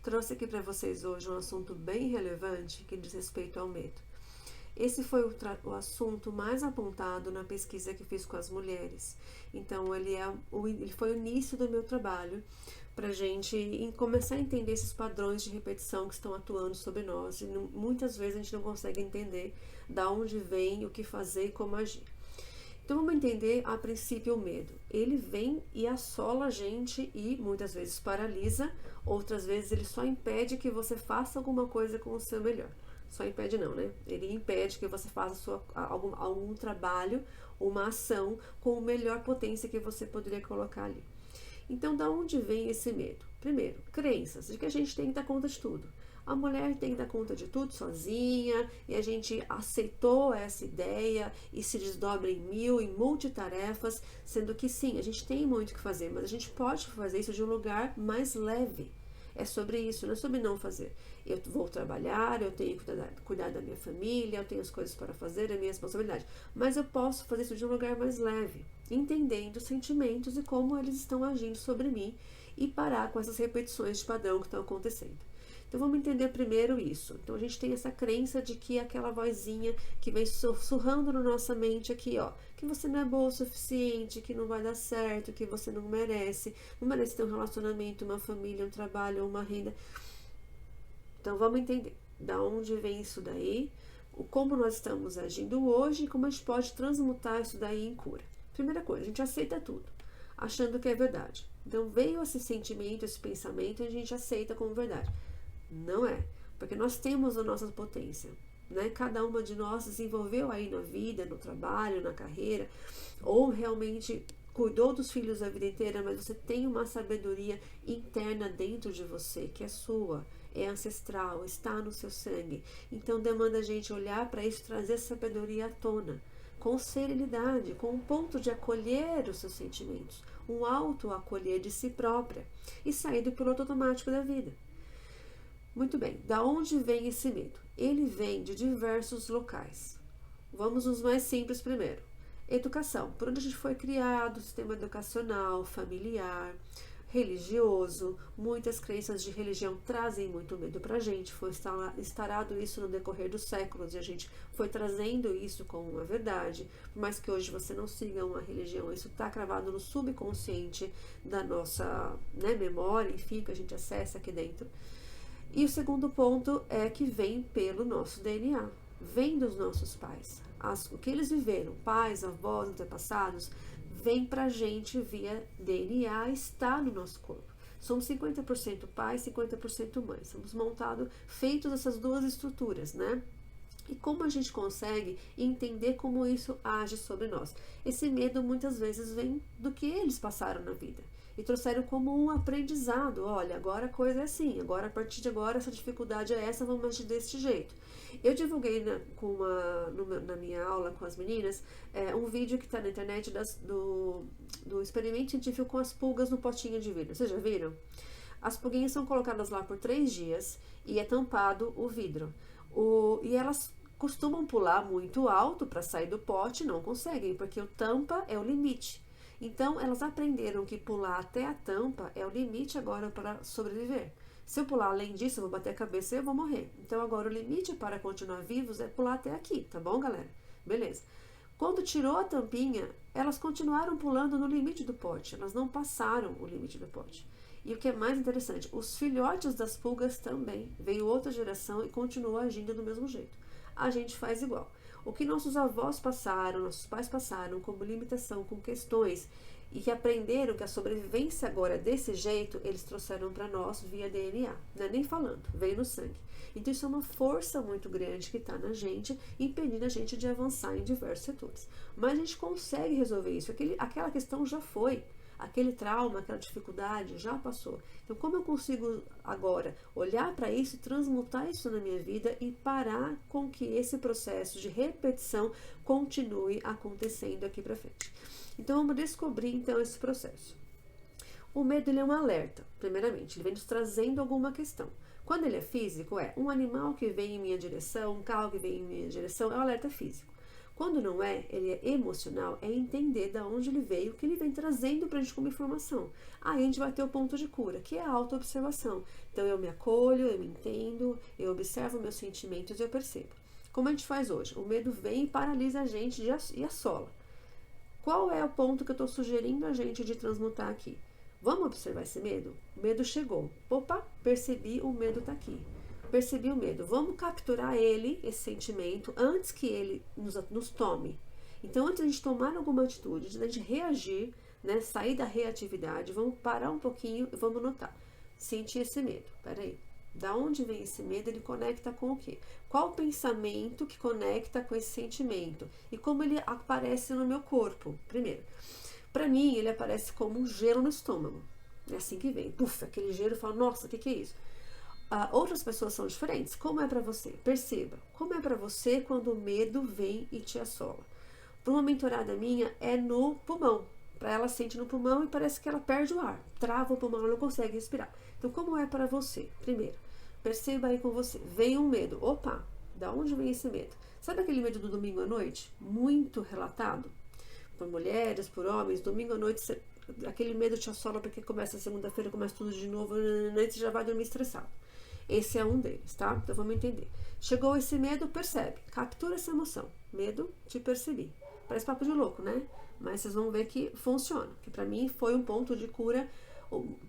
Trouxe aqui para vocês hoje um assunto bem relevante que diz respeito ao medo. Esse foi o assunto mais apontado na pesquisa que fiz com as mulheres. Então, ele foi o início do meu trabalho para a gente começar a entender esses padrões de repetição que estão atuando sobre nós. E muitas vezes a gente não consegue entender da onde vem, o que fazer e como agir. Então vamos entender a princípio o medo. Ele vem e assola a gente e muitas vezes paralisa, outras vezes ele só impede que você faça alguma coisa com o seu melhor. Só impede não, né? Ele impede que você faça algum trabalho, uma ação com a melhor potência que você poderia colocar ali. Então, da onde vem esse medo? Primeiro, crenças de que a gente tem que dar conta de tudo. A mulher tem que dar conta de tudo sozinha e a gente aceitou essa ideia e se desdobra em multitarefas, sendo que sim, a gente tem muito o que fazer, mas a gente pode fazer isso de um lugar mais leve. É sobre isso, não é sobre não fazer. Eu vou trabalhar, eu tenho que cuidar da minha família, eu tenho as coisas para fazer, é minha responsabilidade. Mas eu posso fazer isso de um lugar mais leve, entendendo os sentimentos e como eles estão agindo sobre mim e parar com essas repetições de padrão que estão acontecendo. Então vamos entender primeiro isso. Então a gente tem essa crença de que aquela vozinha que vem sussurrando na nossa mente aqui, ó, que você não é boa o suficiente, que não vai dar certo, que você não merece ter um relacionamento, uma família, um trabalho, uma renda. Então vamos entender da onde vem isso daí, como nós estamos agindo hoje e como a gente pode transmutar isso daí em cura. Primeira coisa, a gente aceita tudo, achando que é verdade. Então veio esse sentimento, esse pensamento e a gente aceita como verdade. Não é, porque nós temos a nossa potência, né? Cada uma de nós desenvolveu aí na vida, no trabalho, na carreira, ou realmente cuidou dos filhos a vida inteira, mas você tem uma sabedoria interna dentro de você, que é sua, é ancestral, está no seu sangue. Então demanda a gente olhar para isso, trazer essa sabedoria à tona, com serenidade, com um ponto de acolher os seus sentimentos, um auto-acolher de si própria e sair do piloto automático da vida. Muito bem, da onde vem esse medo? Ele vem de diversos locais. Vamos nos mais simples primeiro. Educação, por onde a gente foi criado, sistema educacional, familiar, religioso, muitas crenças de religião trazem muito medo pra gente, foi instaurado isso no decorrer dos séculos e a gente foi trazendo isso como uma verdade, por mais que hoje você não siga uma religião, isso está cravado no subconsciente da nossa, né, memória, enfim, que a gente acessa aqui dentro. E o segundo ponto é que vem pelo nosso DNA, vem dos nossos pais. O que eles viveram, pais, avós, antepassados, vem pra gente via DNA, está no nosso corpo. Somos 50% pais, 50% mãe. Somos feitos essas duas estruturas, né? E como a gente consegue entender como isso age sobre nós? Esse medo muitas vezes vem do que eles passaram na vida e trouxeram como um aprendizado. Olha, agora a coisa é assim, agora a partir de agora essa dificuldade é essa, vamos agir desse jeito. Eu divulguei na minha aula com as meninas um vídeo que está na internet do experimento científico com as pulgas no potinho de vidro. Vocês já viram? As pulguinhas são colocadas lá por 3 dias e é tampado o vidro. E elas costumam pular muito alto para sair do pote, não conseguem, porque o tampa é o limite. Então, elas aprenderam que pular até a tampa é o limite agora para sobreviver. Se eu pular além disso, eu vou bater a cabeça e eu vou morrer. Então, agora o limite para continuar vivos é pular até aqui, tá bom, galera? Beleza. Quando tirou a tampinha, elas continuaram pulando no limite do pote. Elas não passaram o limite do pote. E o que é mais interessante, os filhotes das pulgas também. Veio outra geração e continuou agindo do mesmo jeito. A gente faz igual. O que nossos avós passaram, nossos pais passaram como limitação, com questões, e que aprenderam que a sobrevivência agora é desse jeito, eles trouxeram para nós via DNA. Não é nem falando, veio no sangue. Então isso é uma força muito grande que está na gente, impedindo a gente de avançar em diversos setores. Mas a gente consegue resolver isso. Aquela questão já foi. Aquele trauma, aquela dificuldade já passou. Então, como eu consigo agora olhar para isso e transmutar isso na minha vida e parar com que esse processo de repetição continue acontecendo aqui para frente? Então, vamos descobrir então esse processo. O medo ele é um alerta, primeiramente, ele vem nos trazendo alguma questão. Quando ele é físico, é um animal que vem em minha direção, um carro que vem em minha direção, é um alerta físico. Quando não é, ele é emocional, é entender de onde ele veio, o que ele vem trazendo pra gente como informação. Aí a gente vai ter o ponto de cura, que é a autoobservação. Então eu me acolho, eu me entendo, eu observo meus sentimentos e eu percebo. Como a gente faz hoje? O medo vem e paralisa a gente e assola. Qual é o ponto que eu estou sugerindo a gente de transmutar aqui? Vamos observar esse medo? O medo chegou. Opa, percebi, o medo está aqui. Percebi o medo. Vamos capturar ele, esse sentimento, antes que ele nos tome. Então, antes de a gente tomar alguma atitude, antes de a gente reagir, né, sair da reatividade, vamos parar um pouquinho e vamos notar. Senti esse medo. Peraí. Da onde vem esse medo? Ele conecta com o quê? Qual o pensamento que conecta com esse sentimento? E como ele aparece no meu corpo? Primeiro, para mim, ele aparece como um gelo no estômago. É assim que vem. Puf, aquele gelo, eu falo, nossa, o que é isso? Outras pessoas são diferentes. Como é para você? Perceba. Como é para você quando o medo vem e te assola? Para uma mentorada minha, é no pulmão. Para ela sente no pulmão e parece que ela perde o ar. Trava o pulmão, ela não consegue respirar. Então, como é para você? Primeiro, perceba aí com você. Vem um medo. Opa, da onde vem esse medo? Sabe aquele medo do domingo à noite? Muito relatado por mulheres, por homens. Domingo à noite, aquele medo te assola porque começa segunda-feira, começa tudo de novo, e você já vai dormir estressado. Esse é um deles, tá? Então vamos entender. Chegou esse medo, percebe. Captura essa emoção. Medo, te percebi. Parece papo de louco, né? Mas vocês vão ver que funciona. Que pra mim foi um ponto de cura.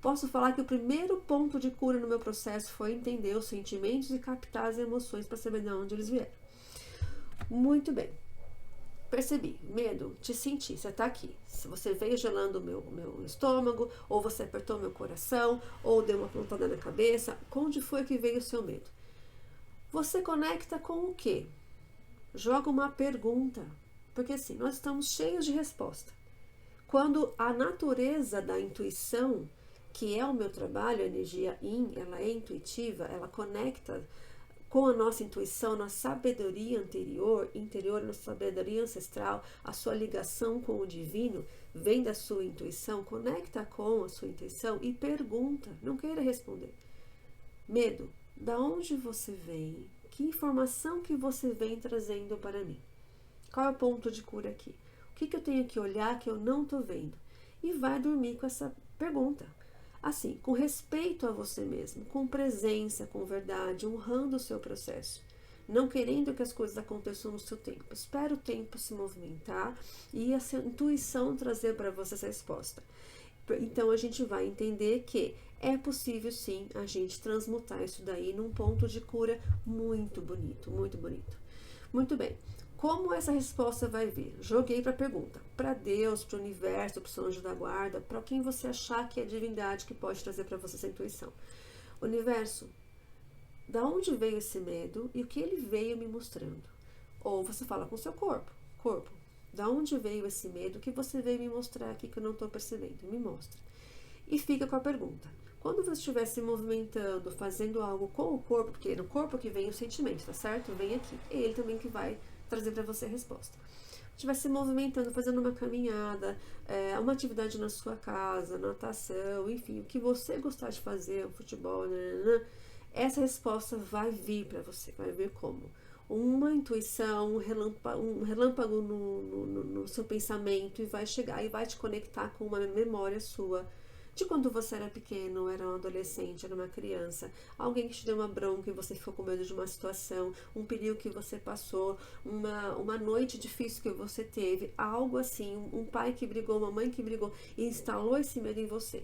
Posso falar que o primeiro ponto de cura no meu processo foi entender os sentimentos e captar as emoções para saber de onde eles vieram. Muito bem. Percebi, medo, te senti, você tá aqui. Se você veio gelando o meu estômago, ou você apertou meu coração, ou deu uma pontada na cabeça, onde foi que veio o seu medo? Você conecta com o quê? Joga uma pergunta, porque assim, nós estamos cheios de resposta. Quando a natureza da intuição, que é o meu trabalho, a energia Yin, ela é intuitiva, ela conecta com a nossa intuição, na sabedoria interior, na sabedoria ancestral, a sua ligação com o divino vem da sua intuição, conecta com a sua intuição e pergunta, não queira responder. Medo, da onde você vem? Que informação que você vem trazendo para mim? Qual é o ponto de cura aqui? O que eu tenho que olhar que eu não estou vendo? E vai dormir com essa pergunta. Assim, com respeito a você mesmo, com presença, com verdade, honrando o seu processo. Não querendo que as coisas aconteçam no seu tempo. Espera o tempo se movimentar e a sua intuição trazer para você essa resposta. Então a gente vai entender que é possível sim a gente transmutar isso daí num ponto de cura muito bonito, muito bonito. Muito bem. Como essa resposta vai vir? Joguei para a pergunta. Para Deus, para o universo, para o seu anjo da guarda, para quem você achar que é divindade que pode trazer para você essa intuição. Universo, da onde veio esse medo e o que ele veio me mostrando? Ou você fala com o seu corpo. Corpo, da onde veio esse medo que você veio me mostrar aqui que eu não estou percebendo? Me mostra. E fica com a pergunta. Quando você estiver se movimentando, fazendo algo com o corpo, porque é no corpo que vem o sentimento, tá certo? Vem aqui. É ele também que vai trazer para você a resposta. Estiver se movimentando, fazendo uma caminhada, uma atividade na sua casa, natação, enfim, o que você gostar de fazer, um futebol, essa resposta vai vir para você, vai vir como? Uma intuição, um relâmpago no seu pensamento e vai chegar e vai te conectar com uma memória sua de quando você era pequeno, era um adolescente, era uma criança, alguém que te deu uma bronca e você ficou com medo de uma situação, um perigo que você passou, uma noite difícil que você teve, algo assim, um pai que brigou, uma mãe que brigou e instalou esse medo em você.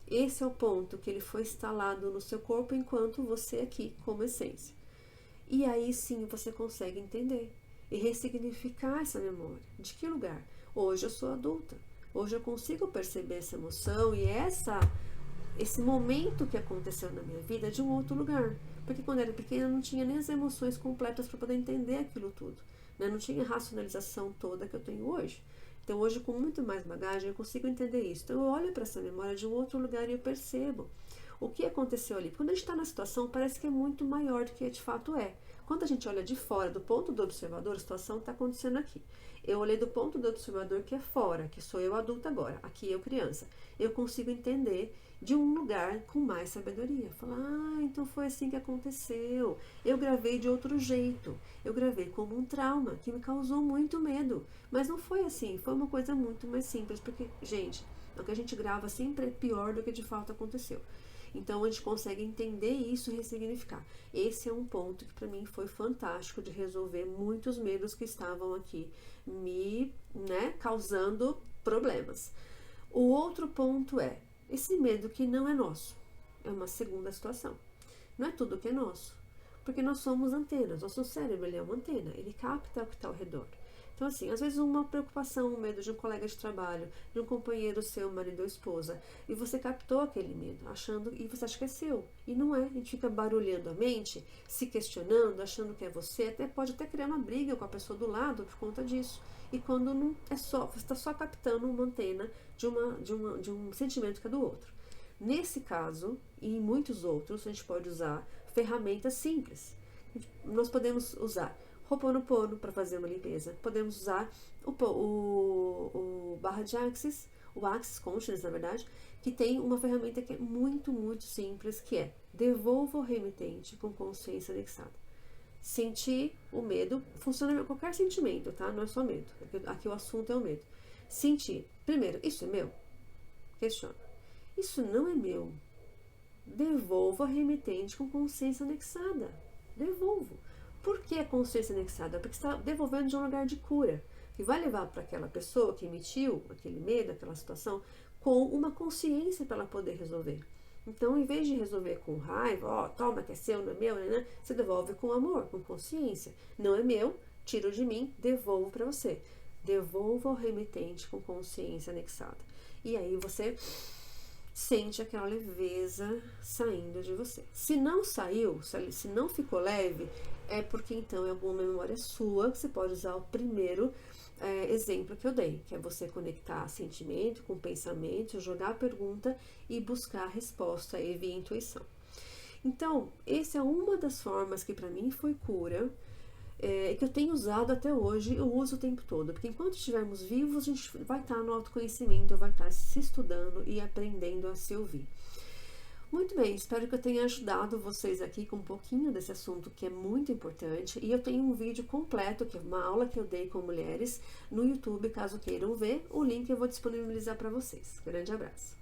Esse é o ponto que ele foi instalado no seu corpo enquanto você aqui, como essência. E aí sim você consegue entender e ressignificar essa memória. De que lugar? Hoje eu sou adulta. Hoje eu consigo perceber essa emoção e esse momento que aconteceu na minha vida de um outro lugar. Porque quando eu era pequena eu não tinha nem as emoções completas para poder entender aquilo tudo. Né? Não tinha a racionalização toda que eu tenho hoje. Então hoje, com muito mais bagagem, eu consigo entender isso. Então eu olho para essa memória de um outro lugar e eu percebo O que aconteceu ali? Quando a gente está na situação, parece que é muito maior do que de fato é. Quando a gente olha de fora, do ponto do observador, a situação está acontecendo aqui. Eu olhei do ponto do observador que é fora, que sou eu adulta agora, aqui eu criança. Eu consigo entender de um lugar com mais sabedoria. Falar, então foi assim que aconteceu. Eu gravei de outro jeito. Eu gravei como um trauma que me causou muito medo. Mas não foi assim, foi uma coisa muito mais simples, porque, gente, o que a gente grava sempre é pior do que de fato aconteceu. Então a gente consegue entender isso e ressignificar. Esse é um ponto que para mim foi fantástico de resolver muitos medos que estavam aqui me, causando problemas. O outro ponto é esse medo que não é nosso. É uma segunda situação. Não é tudo que é nosso, porque nós somos antenas. Nosso cérebro ele é uma antena, ele capta o que está ao redor. Então, assim, às vezes uma preocupação, um medo de um colega de trabalho, de um companheiro seu, marido ou esposa, e você captou aquele medo, achando, e você acha que é seu. E não é. A gente fica barulhando a mente, se questionando, achando que é você, pode até criar uma briga com a pessoa do lado por conta disso. E quando não é só, você está só captando uma antena de um sentimento que é do outro. Nesse caso, e em muitos outros, a gente pode usar ferramentas simples. Nós podemos usar Ho'oponopono para fazer uma limpeza. Podemos usar o barra de Axis, o Axis Consciousness, na verdade, que tem uma ferramenta que é muito, muito simples, que é devolva o remetente com consciência anexada. Sentir o medo, funciona qualquer sentimento, tá? Não é só medo. Aqui o assunto é o medo. Sentir. Primeiro, isso é meu? Questiona. Isso não é meu. Devolva o remetente com consciência anexada. Devolvo. Por que a consciência anexada? Porque está devolvendo de um lugar de cura, que vai levar para aquela pessoa que emitiu aquele medo, aquela situação, com uma consciência para ela poder resolver. Então, em vez de resolver com raiva, toma que é seu, não é meu, né? Você devolve com amor, com consciência. Não é meu, tiro de mim, devolvo para você. Devolva ao remetente com consciência anexada. E aí você sente aquela leveza saindo de você. Se não saiu, se não ficou leve, é porque então é alguma memória sua, que você pode usar o primeiro exemplo que eu dei, que é você conectar sentimento com pensamento, jogar a pergunta e buscar a resposta aí via intuição. Então, essa é uma das formas que para mim foi cura, que eu tenho usado até hoje, eu uso o tempo todo, porque enquanto estivermos vivos, a gente vai estar no autoconhecimento, vai estar se estudando e aprendendo a se ouvir. Muito bem, espero que eu tenha ajudado vocês aqui com um pouquinho desse assunto que é muito importante, e eu tenho um vídeo completo, que é uma aula que eu dei com mulheres no YouTube, caso queiram ver, o link eu vou disponibilizar para vocês. Grande abraço!